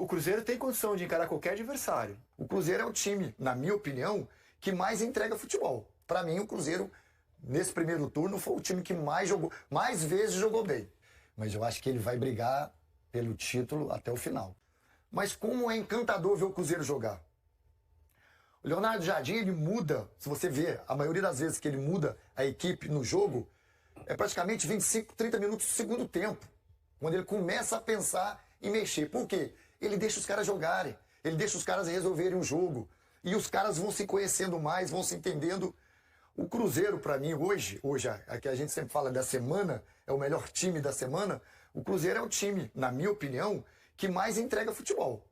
Cruzeiro tem condição de encarar qualquer adversário. O Cruzeiro é o time, na minha opinião, que mais entrega futebol. Para mim, o Cruzeiro, nesse primeiro turno, foi o time que mais jogou, mais vezes jogou bem. Mas eu acho que ele vai brigar pelo título até o final. Mas como é encantador ver o Cruzeiro jogar. O Leonardo Jardim, ele muda, se você ver, a maioria das vezes que ele muda a equipe no jogo, é praticamente 25, 30 minutos do segundo tempo. Quando ele começa a pensar e mexer. Por quê? Ele deixa os caras jogarem. Ele deixa os caras resolverem o jogo. E os caras vão se conhecendo mais, vão se entendendo. O Cruzeiro, para mim, hoje, aqui a gente sempre fala da semana, é o melhor time da semana. O Cruzeiro é o time, na minha opinião, que mais entrega futebol.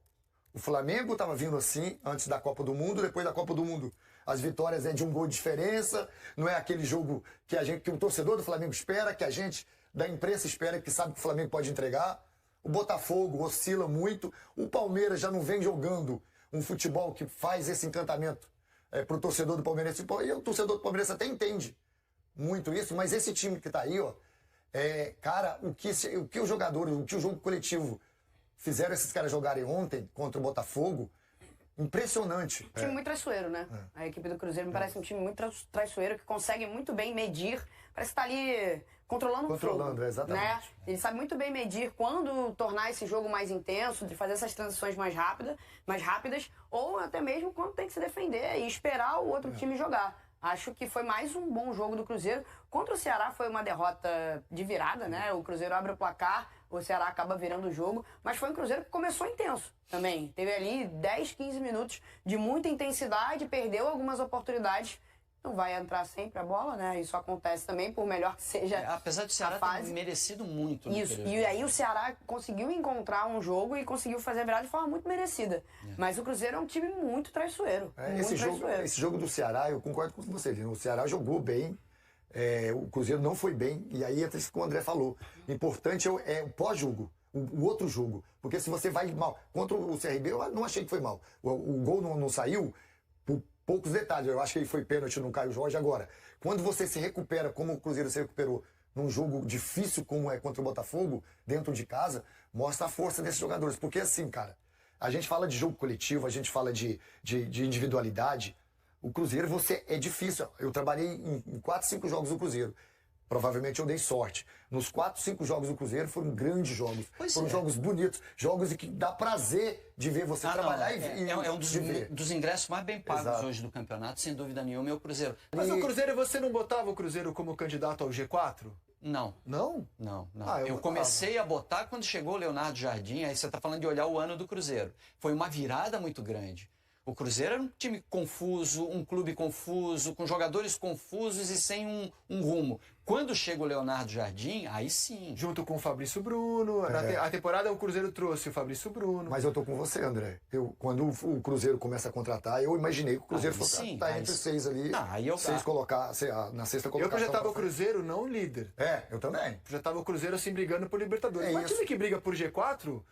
O Flamengo estava vindo assim, antes da Copa do Mundo, depois da Copa do Mundo. As vitórias é de um gol de diferença, não é aquele jogo que o torcedor do Flamengo espera, que a gente da imprensa espera, que sabe que o Flamengo pode entregar. O Botafogo oscila muito. O Palmeiras já não vem jogando um futebol que faz esse encantamento para o torcedor do Palmeiras. E o torcedor do Palmeiras até entende muito isso, mas esse time que está aí, ó, cara, o que os jogadores, o que o jogo coletivo fizeram esses caras jogarem ontem contra o Botafogo, impressionante. Um time muito traiçoeiro, né? A equipe do Cruzeiro me parece um time muito traiçoeiro, que consegue muito bem medir, parece que tá ali controlando o jogo, exatamente. Né? Ele sabe muito bem medir quando tornar esse jogo mais intenso, de fazer essas transições mais rápidas, ou até mesmo quando tem que se defender e esperar o outro time jogar. Acho que foi mais um bom jogo do Cruzeiro. Contra o Ceará foi uma derrota de virada, né? O Cruzeiro abre o placar, o Ceará acaba virando o jogo. Mas foi um Cruzeiro que começou intenso também. Teve ali 10, 15 minutos de muita intensidade, perdeu algumas oportunidades. Não vai entrar sempre a bola, né? Isso acontece também, por melhor que seja. Apesar do Ceará ter merecido muito. Isso. E aí o Ceará conseguiu encontrar um jogo e conseguiu fazer a virada de forma muito merecida. Mas o Cruzeiro é um time muito traiçoeiro. Esse jogo do Ceará, eu concordo com você, viu? O Ceará jogou bem, o Cruzeiro não foi bem, e aí até isso que o André falou. Importante é o pós-jogo. O outro jogo. Porque se você vai mal contra o CRB, eu não achei que foi mal. O gol não saiu por poucos detalhes. Eu acho que ele foi pênalti no Caio Jorge. Agora, quando você se recupera, como o Cruzeiro se recuperou num jogo difícil como é contra o Botafogo, dentro de casa, mostra a força desses jogadores. Porque assim, cara, a gente fala de jogo coletivo, a gente fala de individualidade. O Cruzeiro, é difícil. Eu trabalhei em 4, 5 jogos do Cruzeiro. Provavelmente eu dei sorte. Nos 4, 5 jogos do Cruzeiro foram grandes jogos. Foram jogos bonitos, jogos que dá prazer de ver você trabalhar e é um dos ingressos mais bem pagos hoje do campeonato, sem dúvida nenhuma, é o Cruzeiro. Mas o Cruzeiro, você não botava o Cruzeiro como candidato ao G4? Não. Não? Não. Eu comecei a botar quando chegou o Leonardo Jardim, aí você está falando de olhar o ano do Cruzeiro. Foi uma virada muito grande. O Cruzeiro era um time confuso, um clube confuso, com jogadores confusos e sem um rumo. Quando chega o Leonardo Jardim, aí sim. Junto com o Fabrício Bruno. A temporada o Cruzeiro trouxe o Fabrício Bruno. Mas eu tô com você, André. Quando o Cruzeiro começa a contratar, eu imaginei que o Cruzeiro fosse estar entre 6 ali. Na sexta colocação. Eu projetava o Cruzeiro não líder. Eu também. Projetava o Cruzeiro assim brigando por Libertadores. Mas time que briga por G4...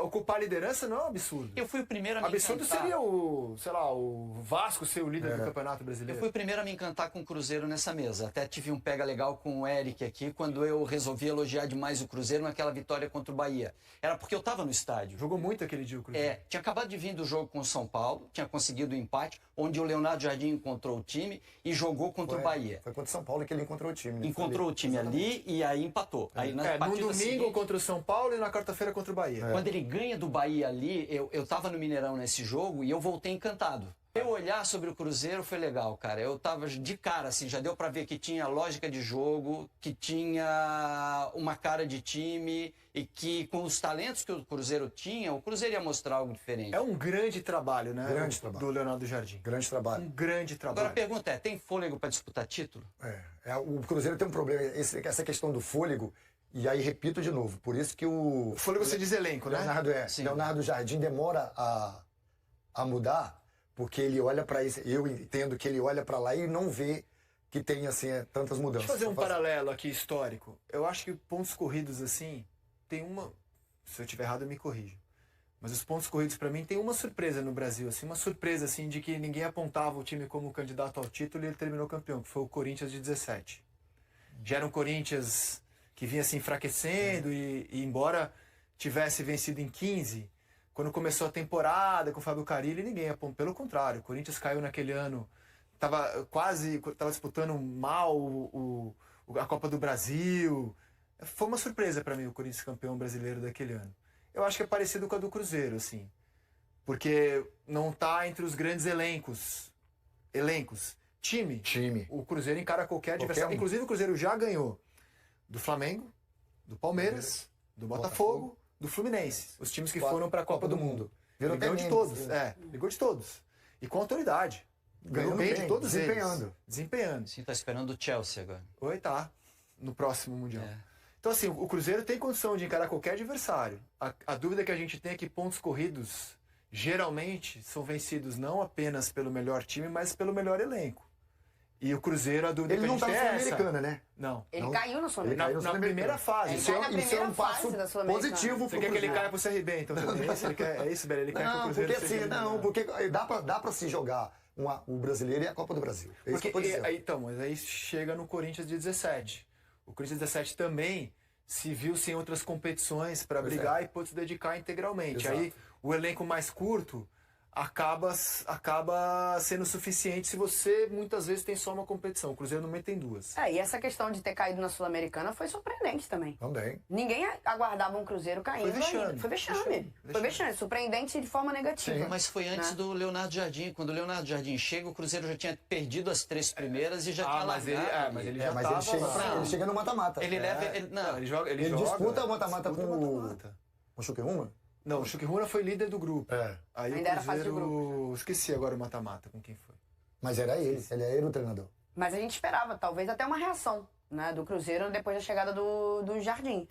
ocupar a liderança não é um absurdo. Eu fui o primeiro a me absurdo encantar. Seria o Vasco ser o líder do Campeonato Brasileiro. Eu fui o primeiro a me encantar com o Cruzeiro nessa mesa. Até tive um pega legal com o Eric aqui, quando eu resolvi elogiar demais o Cruzeiro naquela vitória contra o Bahia. Era porque eu estava no estádio. Jogou muito aquele dia o Cruzeiro. Tinha acabado de vir do jogo com o São Paulo, tinha conseguido o empate, onde o Leonardo Jardim encontrou o time e jogou contra o Bahia. Foi contra o São Paulo que ele encontrou o time. Né? Encontrou o time ali e aí empatou. Aí, no domingo contra o São Paulo e na quarta-feira contra o Bahia. Quando ele ganha do Bahia ali, eu tava no Mineirão nesse jogo e eu voltei encantado. Eu olhar sobre o Cruzeiro foi legal, cara. Eu tava de cara, assim, já deu pra ver que tinha lógica de jogo, que tinha uma cara de time e que com os talentos que o Cruzeiro tinha, o Cruzeiro ia mostrar algo diferente. É um grande trabalho, né? Grande trabalho. Do Leonardo Jardim. Grande trabalho. Um grande trabalho. Agora a pergunta tem fôlego pra disputar título? O Cruzeiro tem um problema, essa questão do fôlego. E aí, repito de novo, por isso que o... Fôlego você diz elenco, né? Leonardo Jardim demora a mudar, porque ele olha para isso. Eu entendo que ele olha para lá e não vê que tem, assim, tantas mudanças. Deixa eu fazer um paralelo aqui histórico. Eu acho que pontos corridos, assim, tem uma... Se eu estiver errado, eu me corrijo. Mas os pontos corridos, para mim, tem uma surpresa no Brasil, assim, uma surpresa, assim, de que ninguém apontava o time como candidato ao título e ele terminou campeão, que foi o Corinthians de 17. Já era um Corinthians que vinha se enfraquecendo e embora tivesse vencido em 15, Quando começou a temporada com o Fábio Carille, ninguém apontou. Pelo contrário, o Corinthians caiu naquele ano, tava disputando mal a Copa do Brasil. Foi uma surpresa para mim o Corinthians campeão brasileiro daquele ano. Eu acho que é parecido com a do Cruzeiro, assim. Porque não tá entre os grandes elencos. Time. O Cruzeiro encara qualquer adversário. Inclusive o Cruzeiro já ganhou do Flamengo, do Palmeiras, do Botafogo, do Fluminense. Os times que foram para a Copa do Mundo. Virou Ligou de todos. Ligou de todos. E com autoridade. Ganhou bem de todos eles. Desempenhando. Sim, tá esperando o Chelsea agora. Oi, tá. No próximo Mundial. Então, assim, o Cruzeiro tem condição de encarar qualquer adversário. A dúvida que a gente tem é que pontos corridos, geralmente, são vencidos não apenas pelo melhor time, mas pelo melhor elenco. E o Cruzeiro, a dúvida que a gente tem é essa. Ele não tá na Sul-Americana, né? Não. Ele caiu na Sul-Americana. Na primeira fase. Isso é um passo positivo. Você quer que ele caia pro CRB, então? É isso, Bela? Ele cai pro Cruzeiro. Porque dá pra se jogar o brasileiro e a Copa do Brasil. É isso que eu tô dizendo. Mas aí chega no Corinthians de 17. O Corinthians 17 também se viu sem outras competições para brigar e pôde se dedicar integralmente. Exato. Aí o elenco mais curto acaba sendo suficiente se você muitas vezes tem só uma competição. O Cruzeiro no meio tem duas. E essa questão de ter caído na Sul-Americana foi surpreendente também. Também. Ninguém aguardava um Cruzeiro caindo. Foi vexame. Surpreendente de forma negativa. Sim, mas foi antes do Leonardo Jardim. Quando o Leonardo Jardim chega, o Cruzeiro já tinha perdido as 3 primeiras e já tinha largado. Mas ele já tava ele chega no mata-mata. Ele disputa o mata-mata com o Chuqueruma? Não, o Chuqueruna foi líder do grupo. Aí ainda era fase de grupo. Esqueci agora o mata-mata com quem foi. Mas era ele era o treinador. Mas a gente esperava, talvez até uma reação, né, do Cruzeiro depois da chegada do Jardim.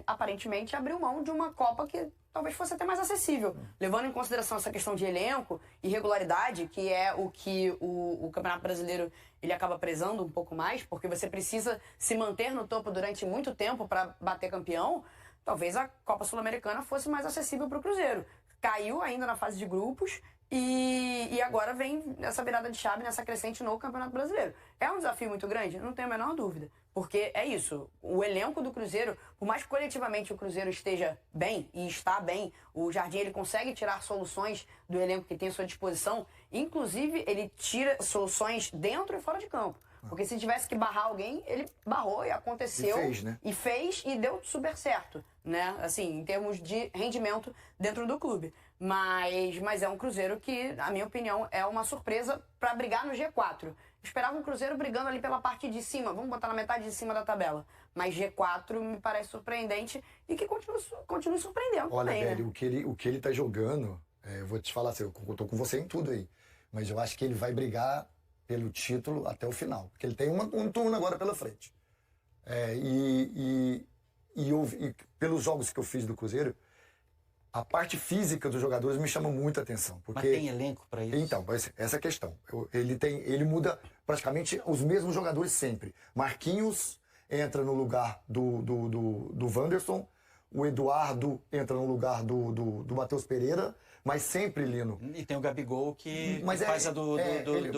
Aparentemente abriu mão de uma Copa que talvez fosse até mais acessível, levando em consideração essa questão de elenco e regularidade, que é o que o Campeonato Brasileiro ele acaba prezando um pouco mais, porque você precisa se manter no topo durante muito tempo para bater campeão. Talvez a Copa Sul-Americana fosse mais acessível para o Cruzeiro. Caiu ainda na fase de grupos e agora vem essa virada de chave, nessa crescente no Campeonato Brasileiro. É um desafio muito grande? Não tenho a menor dúvida. Porque é isso, o elenco do Cruzeiro, por mais que coletivamente o Cruzeiro esteja bem, e está bem, o Jardim ele consegue tirar soluções do elenco que tem à sua disposição, inclusive ele tira soluções dentro e fora de campo. Porque se tivesse que barrar alguém, ele barrou e aconteceu. E fez e deu super certo, né? Assim, em termos de rendimento dentro do clube. Mas é um Cruzeiro que, na minha opinião, é uma surpresa para brigar no G4. Esperava um Cruzeiro brigando ali pela parte de cima, vamos botar na metade de cima da tabela. Mas G4 me parece surpreendente e que continua surpreendendo. Olha, também, velho, né? o que ele tá jogando, eu vou te falar assim, eu tô com você em tudo aí. Mas eu acho que ele vai brigar pelo título até o final. Porque ele tem um turno agora pela frente. E pelos jogos que eu fiz do Cruzeiro, a parte física dos jogadores me chama muita atenção. Porque, mas tem elenco para isso? Então, essa é a questão. Ele muda praticamente os mesmos jogadores sempre. Marquinhos entra no lugar do Wanderson, o Eduardo entra no lugar do Matheus Pereira, mas sempre, Lino. E tem o Gabigol que mas faz a do...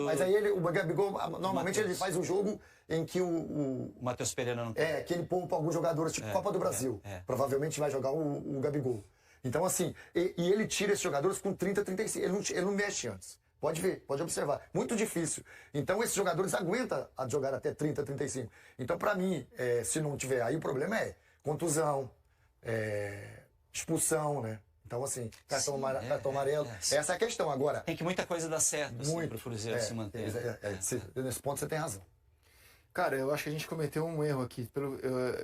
Mas aí o Gabigol, normalmente ele faz um jogo em que o Matheus Pereira não... que ele poupa alguns jogadores, tipo Copa do Brasil. Provavelmente vai jogar o Gabigol. Então, assim, e ele tira esses jogadores com 30, 35. Ele não mexe antes. Pode ver, pode observar. Muito difícil. Então, esses jogadores aguentam a jogar até 30, 35. Então, pra mim, se não tiver aí, o problema é contusão, expulsão, né? Então, assim, cartão amarelo. Essa é a questão. Agora, tem que muita coisa dar certo assim, para o Cruzeiro se manter. Nesse ponto você tem razão. Cara, eu acho que a gente cometeu um erro aqui.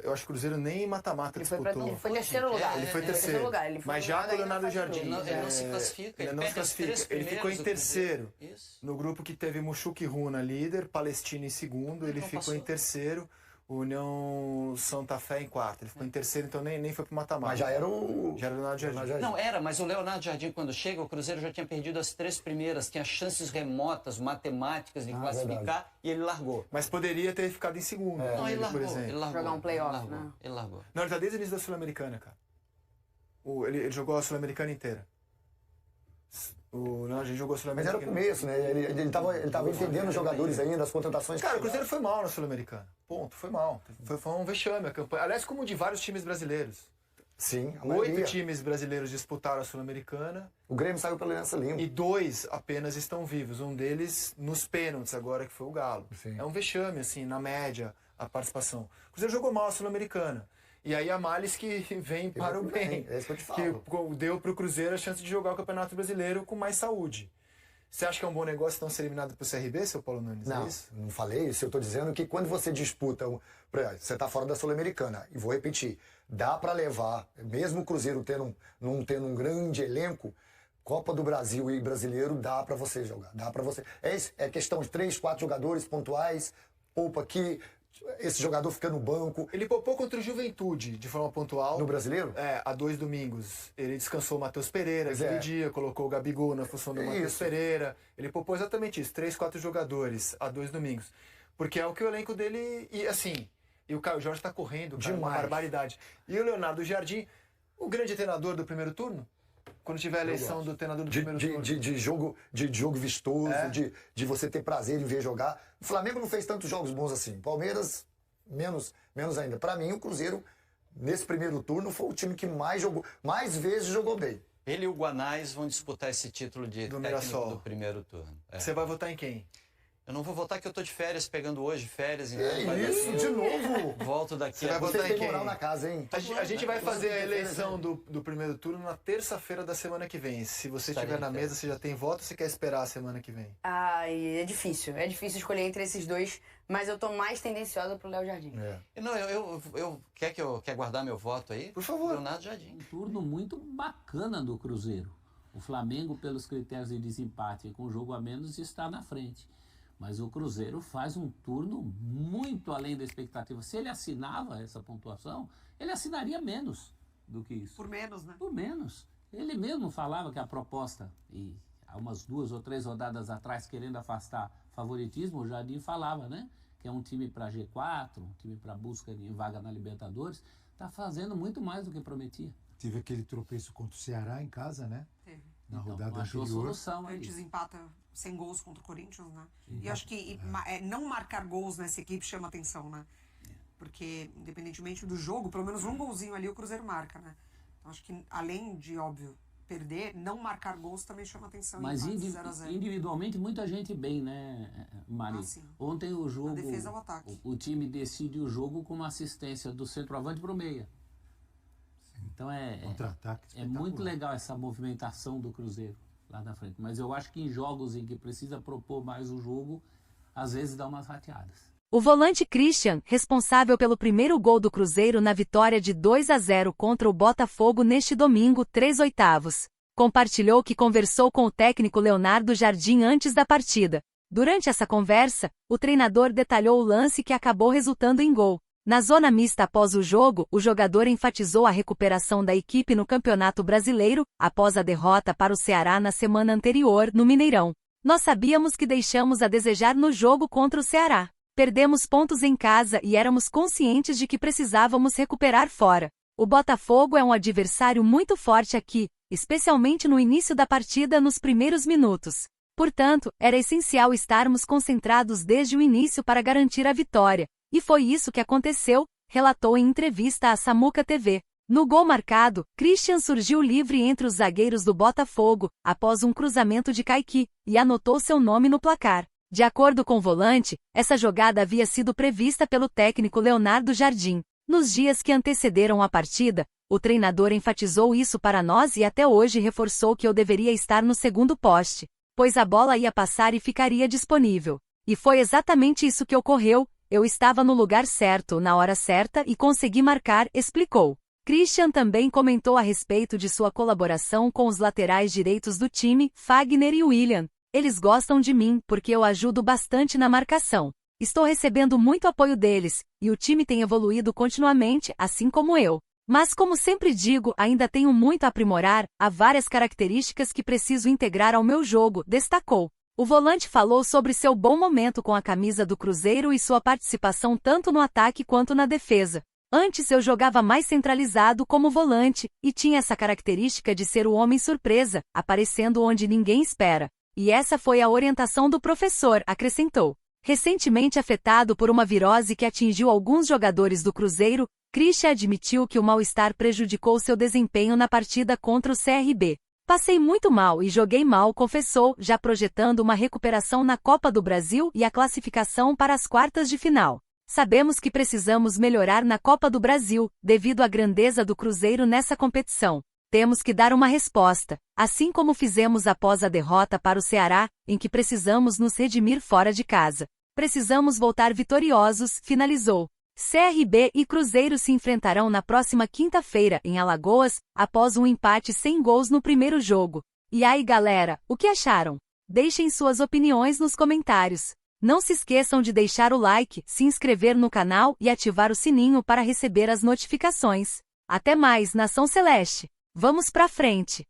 Eu acho que o Cruzeiro nem mata-mata disputou. Ele foi terceiro lugar. Ele foi terceiro. Mas já com o Leonardo Jardim. Ele não se classifica. Ele não se classifica. Ele ficou em terceiro. No grupo que teve Muxuque Runa líder, Palestina em segundo. Ele ficou em terceiro. União Santa Fé em quarto. Ele ficou em terceiro, então nem foi pro mata-mata. Mas já era o Leonardo Jardim. Não, mas o Leonardo Jardim, quando chega, o Cruzeiro já tinha perdido as 3 primeiras, tinha chances remotas, matemáticas de classificar, verdade. E ele largou. Mas poderia ter ficado em segundo. Não, ele largou, ele largou. Jogar um playoff, né? Ele largou. Não, ele tá desde o início da Sul-Americana, cara. Ele jogou a Sul-Americana inteira. O Leonardo jogou a Sul-Americana. Mas era o começo, né? Ele tava entendendo os jogadores ainda, as contratações. Cara, o Cruzeiro foi mal na Sul-Americana. Ponto, foi mal. Foi um vexame a campanha. Aliás, como de vários times brasileiros. Sim, a 8 maioria. times brasileiros disputaram a Sul-Americana O Grêmio saiu pela Aliança Lima. e 2 apenas estão vivos. Um deles nos pênaltis agora, que foi o Galo. Sim. É um vexame, assim, na média, a participação. O Cruzeiro jogou mal a Sul-Americana. E aí a males que vem para o bem. É isso que eu te falo. Que deu para o Cruzeiro a chance de jogar o Campeonato Brasileiro com mais saúde. Você acha que é um bom negócio não ser eliminado pro CRB, seu Paulo Nunes? Não, É isso? não falei isso. Eu tô dizendo que quando você disputa, você tá fora da Sul-Americana, e vou repetir, dá para levar, mesmo o Cruzeiro não tendo um grande elenco, Copa do Brasil e Brasileiro dá para você jogar, dá para você. É questão de 3, 4 jogadores pontuais, poupa aqui, esse jogador fica no banco. Ele poupou contra o Juventude, de forma pontual. No Brasileiro? Há 2 domingos. Ele descansou o Matheus Pereira Pois aquele é. dia, colocou o Gabigol na função do Matheus Isso. Pereira. Ele poupou exatamente isso, 3, 4 jogadores há 2 domingos. Porque é o que o elenco dele... E assim, e o Caio Jorge tá correndo, cara, uma Demais. barbaridade. E o Leonardo Jardim, o grande treinador do primeiro turno, quando tiver a eleição do treinador do primeiro turno. De jogo vistoso, É. de você ter prazer em ver jogar. O Flamengo não fez tantos jogos bons assim. Palmeiras, menos ainda. Para mim, o Cruzeiro, nesse primeiro turno, foi o time que mais vezes jogou bem. Ele e o Guanais vão disputar esse título de Do técnico Mirassol. do primeiro turno. É. Você vai votar em quem? Eu não vou votar que eu tô de férias, pegando hoje férias. Então É vai dar isso, assim, de novo! volto daqui Você vai a... votar Você em tem quem? moral na casa, hein? A gente vai fazer a Você tem eleição férias, do primeiro turno na terça-feira da semana que vem. Se você Estarei estiver na em mesa, férias. você já tem voto ou você quer esperar a semana que vem? Ai, é difícil. É difícil escolher entre esses dois, mas eu tô mais tendenciosa pro Léo Jardim. É. Não, quer guardar meu voto aí? Por favor. Leonardo Jardim. Um turno muito bacana do Cruzeiro. O Flamengo, pelos critérios de desempate e com jogo a menos, está na frente. Mas o Cruzeiro faz um turno muito além da expectativa. Se ele assinava essa pontuação, ele assinaria menos do que isso. Por menos, né? Por menos. Ele mesmo falava que a proposta, e há umas 2 ou 3 rodadas atrás, querendo afastar favoritismo, o Jardim falava, né? Que é um time para G4, um time para busca de vaga na Libertadores, está fazendo muito mais do que prometia. Teve aquele tropeço contra o Ceará em casa, né? Teve. Na Então, rodada achou anterior. solução ali. Antes empata sem gols contra o Corinthians, né? E eu acho que não marcar gols nessa equipe chama atenção, né? Porque, independentemente do jogo, pelo menos um golzinho ali o Cruzeiro marca, né? Então acho que, além de, óbvio, perder, não marcar gols também chama atenção. Mas em 0 a 0. individualmente muita gente bem, né, Mari? Ah, sim. Ontem o jogo, A defesa ao ataque. o time decide o jogo com uma assistência do centroavante para o meia. Então Contra-ataque é muito espetacular. legal essa movimentação do Cruzeiro lá na frente. Mas eu acho que em jogos em que precisa propor mais o jogo, às vezes dá umas rateadas. O volante Christian, responsável pelo primeiro gol do Cruzeiro na vitória de 2-0 contra o Botafogo neste domingo, 3/8, compartilhou que conversou com o técnico Leonardo Jardim antes da partida. Durante essa conversa, o treinador detalhou o lance que acabou resultando em gol. Na zona mista após o jogo, o jogador enfatizou a recuperação da equipe no Campeonato Brasileiro, após a derrota para o Ceará na semana anterior, no Mineirão. Nós sabíamos que deixamos a desejar no jogo contra o Ceará. Perdemos pontos em casa e éramos conscientes de que precisávamos recuperar fora. O Botafogo é um adversário muito forte aqui, especialmente no início da partida nos primeiros minutos. Portanto, era essencial estarmos concentrados desde o início para garantir a vitória. E foi isso que aconteceu, relatou em entrevista à Samuca TV. No gol marcado, Christian surgiu livre entre os zagueiros do Botafogo, após um cruzamento de Kaique, e anotou seu nome no placar. De acordo com o volante, essa jogada havia sido prevista pelo técnico Leonardo Jardim. Nos dias que antecederam a partida, o treinador enfatizou isso para nós e até hoje reforçou que eu deveria estar no segundo poste, pois a bola ia passar e ficaria disponível. E foi exatamente isso que ocorreu. Eu estava no lugar certo, na hora certa e consegui marcar, explicou. Christian também comentou a respeito de sua colaboração com os laterais direitos do time, Fagner e William. Eles gostam de mim porque eu ajudo bastante na marcação. Estou recebendo muito apoio deles, e o time tem evoluído continuamente, assim como eu. Mas como sempre digo, ainda tenho muito a aprimorar, há várias características que preciso integrar ao meu jogo, destacou. O volante falou sobre seu bom momento com a camisa do Cruzeiro e sua participação tanto no ataque quanto na defesa. Antes eu jogava mais centralizado como volante, e tinha essa característica de ser o homem surpresa, aparecendo onde ninguém espera. E essa foi a orientação do professor, acrescentou. Recentemente afetado por uma virose que atingiu alguns jogadores do Cruzeiro, Christian admitiu que o mal-estar prejudicou seu desempenho na partida contra o CRB. Passei muito mal e joguei mal, confessou, já projetando uma recuperação na Copa do Brasil e a classificação para as quartas de final. Sabemos que precisamos melhorar na Copa do Brasil, devido à grandeza do Cruzeiro nessa competição. Temos que dar uma resposta, assim como fizemos após a derrota para o Ceará, em que precisamos nos redimir fora de casa. Precisamos voltar vitoriosos, finalizou. CRB e Cruzeiro se enfrentarão na próxima quinta-feira, em Alagoas, após um empate sem gols no primeiro jogo. E aí, galera, o que acharam? Deixem suas opiniões nos comentários. Não se esqueçam de deixar o like, se inscrever no canal e ativar o sininho para receber as notificações. Até mais, Nação Celeste! Vamos pra frente!